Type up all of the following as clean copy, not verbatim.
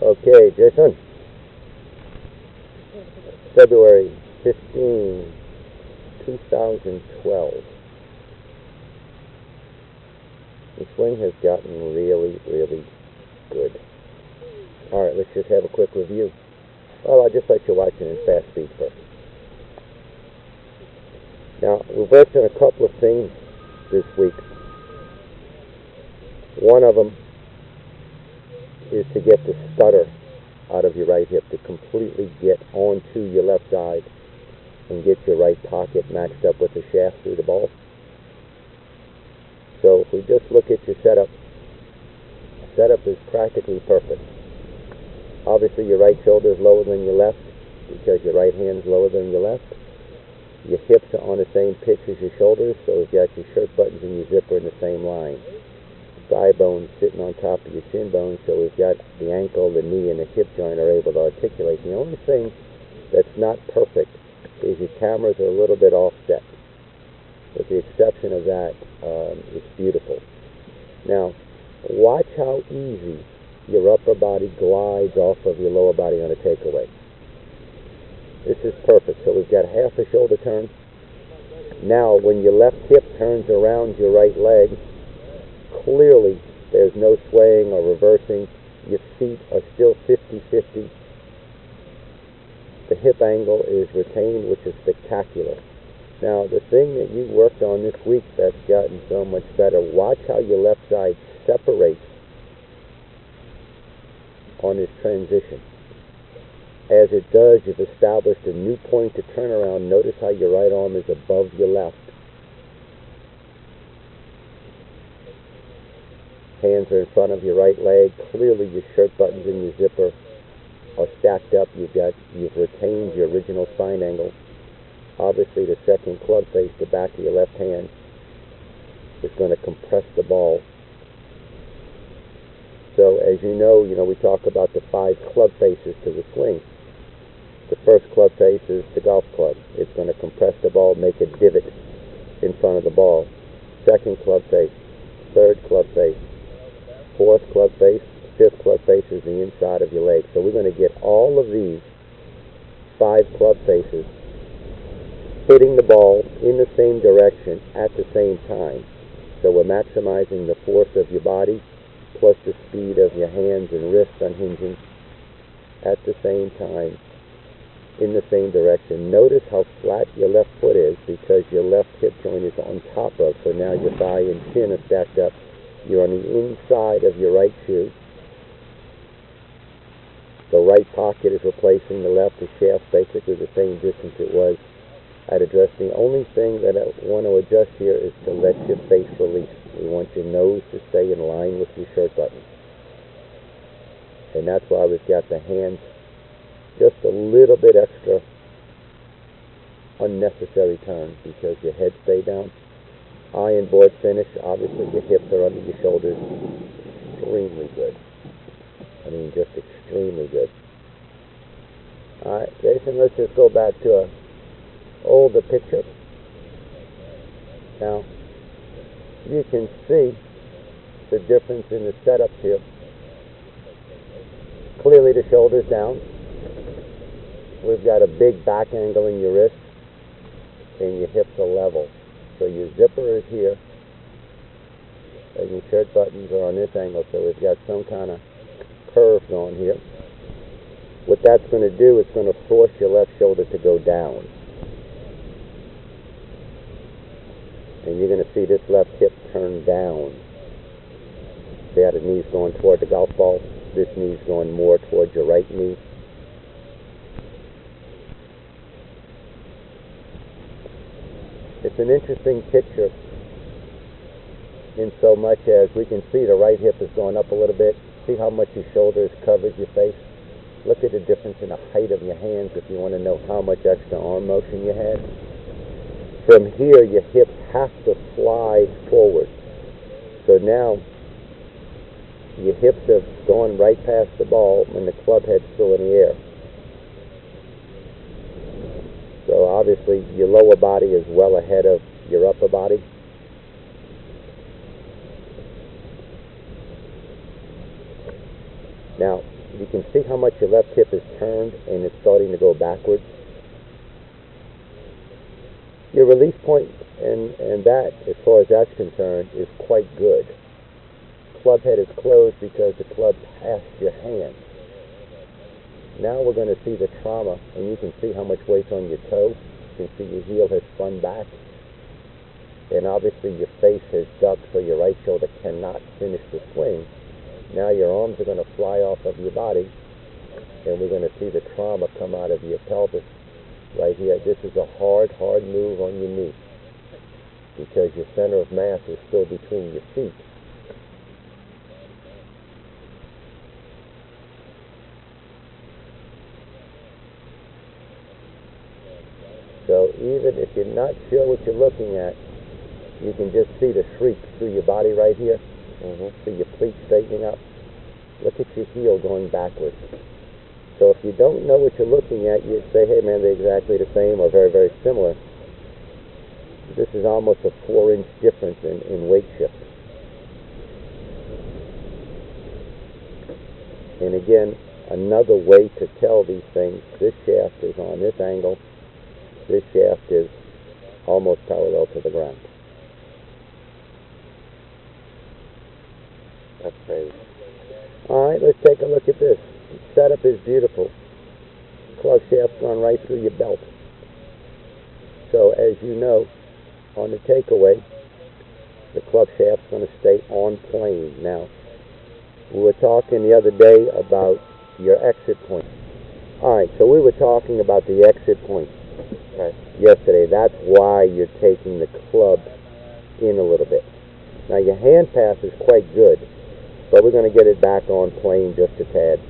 Okay, Jason. February 15, 2012. The swing has gotten really, really good. Alright, let's just have a quick review. Well, I'll just let you watch it in fast speed first. Now, we've worked on a couple of things this week. One of them is to get the stutter out of your right hip, to completely get onto your left side and get your right pocket matched up with the shaft through the ball. So if we just look at your setup is practically perfect. Obviously your right shoulder is lower than your left because your right hand is lower than your left. Your hips are on the same pitch as your shoulders, so you've got your shirt buttons and your zipper in the same line. Thigh bones sitting on top of your shin bones, so we've got the ankle, the knee, and the hip joint are able to articulate. The only thing that's not perfect is your cameras are a little bit offset. With the exception of that, it's beautiful. Now, watch how easy your upper body glides off of your lower body on a takeaway. This is perfect. So we've got half a shoulder turn. Now, when your left hip turns around your right leg, clearly there's no swaying or reversing. Your feet are still 50-50. The hip angle is retained, which is spectacular. Now, the thing that you worked on this week that's gotten so much better, watch how your left side separates on this transition. As it does, you've established a new point to turn around. Notice how your right arm is above your left. Hands are in front of your right leg. Clearly your shirt buttons and your zipper are stacked up. You've retained your original spine angle. Obviously the second club face, the back of your left hand, is going to compress the ball. So as you know, we talk about the 5 club faces to the swing. The first club face is the golf club. It's going to compress the ball, make a divot in front of the ball. Second club face, third club face, fourth club face, fifth club face is the inside of your leg. So we're going to get all of these 5 club faces hitting the ball in the same direction at the same time. So we're maximizing the force of your body plus the speed of your hands and wrists unhinging at the same time in the same direction. Notice how flat your left foot is because your left hip joint is on top of, so now your thigh and chin are stacked up. You're on the inside of your right shoe. The right pocket is replacing the left. The shaft basically the same distance it was at address. The only thing that I want to adjust here is to let your face release. We want your nose to stay in line with your shirt button. And that's why we've got the hands just a little bit extra unnecessary turn because your head stay down. Iron board finish. Obviously your hips are under your shoulders. Extremely good. I mean, just extremely good. Alright, Jason, let's just go back to a older picture. Now, you can see the difference in the setups here. Clearly the shoulders down. We've got a big back angle in your wrist and your hips are level. So your zipper is here and your shirt buttons are on this angle, so we've got some kind of curve going here. What that's going to do is going to force your left shoulder to go down. And you're going to see this left hip turn down. See how the knee's going toward the golf ball? This knee's going more towards your right knee. It's an interesting picture in so much as we can see the right hip is going up a little bit. See how much your shoulders covered your face? Look at the difference in the height of your hands if you want to know how much extra arm motion you had. From here, your hips have to slide forward. So now, your hips are going right past the ball and the club head's still in the air. So obviously, your lower body is well ahead of your upper body. Now, You can see how much your left hip is turned and it's starting to go backwards. Your release point and that, as far as that's concerned, is quite good. Club head is closed because the club passed your hand. Now we're going to see the trauma, and you can see how much weight's on your toe. You can see your heel has spun back. And obviously your face has ducked so your right shoulder cannot finish the swing. Now your arms are going to fly off of your body, and we're going to see the trauma come out of your pelvis right here. This is a hard move on your knee because your center of mass is still between your feet. So even if you're not sure what you're looking at, you can just see the shriek through your body right here. See your pleat straightening up. Look at your heel going backwards. So if you don't know what you're looking at, you'd say, hey man, they're exactly the same or very, very similar. This is almost a 4-inch difference in weight shift. And again, another way to tell these things, this shaft is on this angle. This shaft is almost parallel to the ground. That's crazy. All right, let's take a look at this. The setup is beautiful. Club shaft's gone right through your belt. So as you know, on the takeaway, the club shaft's going to stay on plane. Now, we were talking the other day about your exit point. All right, so we were talking about the exit point yesterday. That's why you're taking the club in a little bit. Now, your hand pass is quite good, but we're going to get it back on plane just a tad.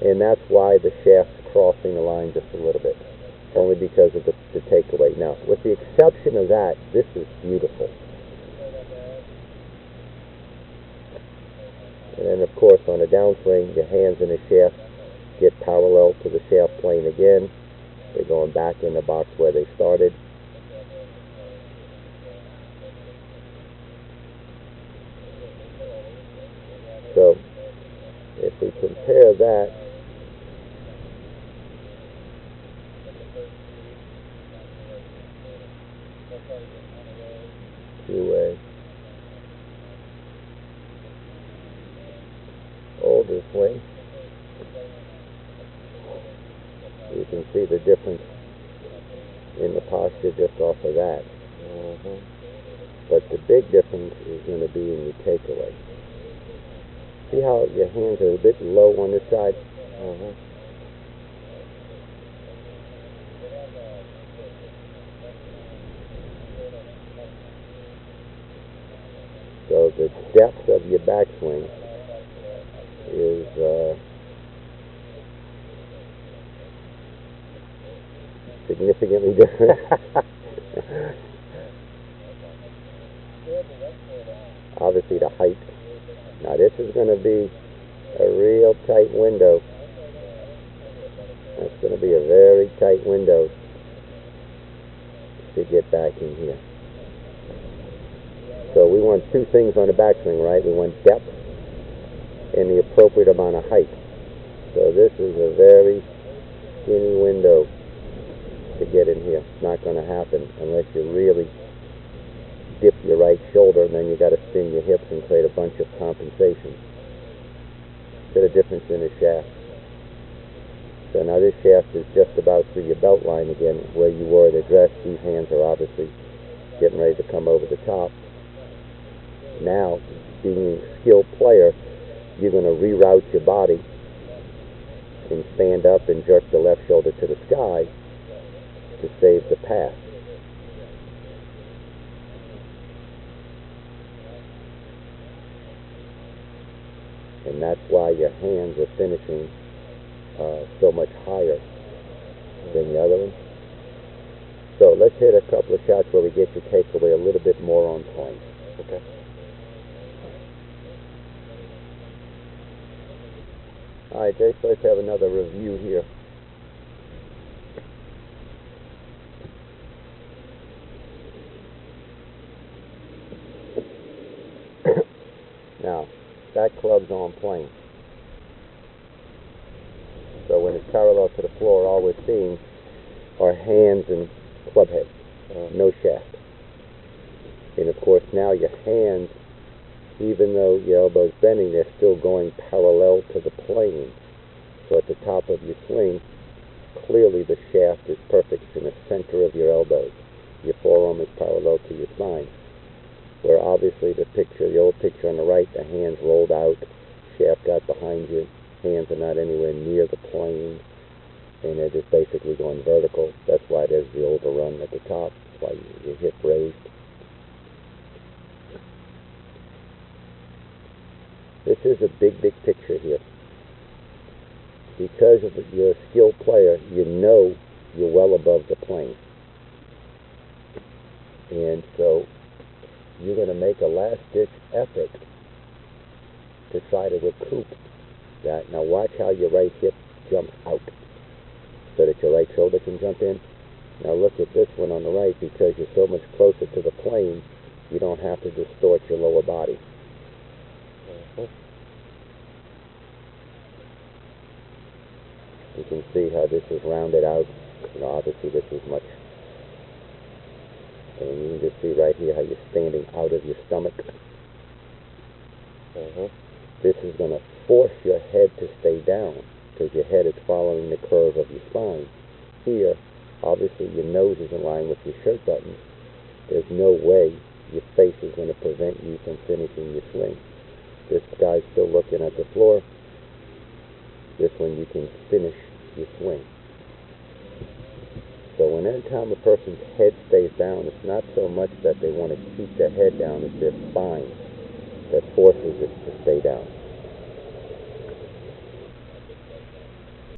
And that's why the shaft's crossing the line just a little bit, only because of the takeaway. Now, with the exception of that, this is beautiful. And then, of course, on a downswing, your hands in the shaft get parallel to the shaft plane again. They're going back in the box where they started. So, if we compare that to a older swing, you can see the difference in the posture just off of that. But the big difference is going to be in your takeaway. See how your hands are a bit low on this side? So the depth of your backswing is significantly different. Obviously the height. Now this is going to be a real tight window. That's going to be a very tight window to get back in here. So we want two things on the backswing, right? We want depth and the appropriate amount of height. So this is a very skinny window to get in here. It's not going to happen unless you really dip your right shoulder, and then you got to spin your hips and create a bunch of compensation. See the difference in the shaft. So now this shaft is just about through your belt line again, where you were at the dress. These hands are obviously getting ready to come over the top. Now, being a skilled player, you're going to reroute your body and stand up and jerk the left shoulder to the sky to save the pass. And that's why your hands are finishing so much higher than the other one. So let's hit a couple of shots where we get your takeaway a little bit more on point. Okay. All right, Jay, so let's have another review here. Now, that club's on plane. So when it's parallel to the floor, all we're seeing are hands and club head, no shaft. And of course now your hands, even though your elbow's bending, they're still going parallel to the plane. So at the top of your swing, clearly the shaft is perfect. It's in the center of your elbows. Your forearm is parallel to your spine. Where obviously the old picture on the right, the hands rolled out, shaft got behind you, hands are not anywhere near the plane, and they're just basically going vertical. That's why there's the overrun at the top. That's why your hip raised. This is a big, big picture here. Because you're a skilled player, you know you're well above the plane. And so you're going to make a last-ditch effort to try to recoup that. Now watch how your right hip jumps out so that your right shoulder can jump in. Now look at this one on the right. Because you're so much closer to the plane, you don't have to distort your lower body. You can see how this is rounded out. You know, obviously this is much. And you can just see right here how you're standing out of your stomach. This is going to force your head to stay down because your head is following the curve of your spine. Here, obviously your nose is in line with your shirt buttons. There's no way your face is going to prevent you from finishing your swing. This guy's still looking at the floor. This one you can finish your swing. So when any time a person's head stays down, it's not so much that they want to keep their head down, it's their spine that forces it to stay down.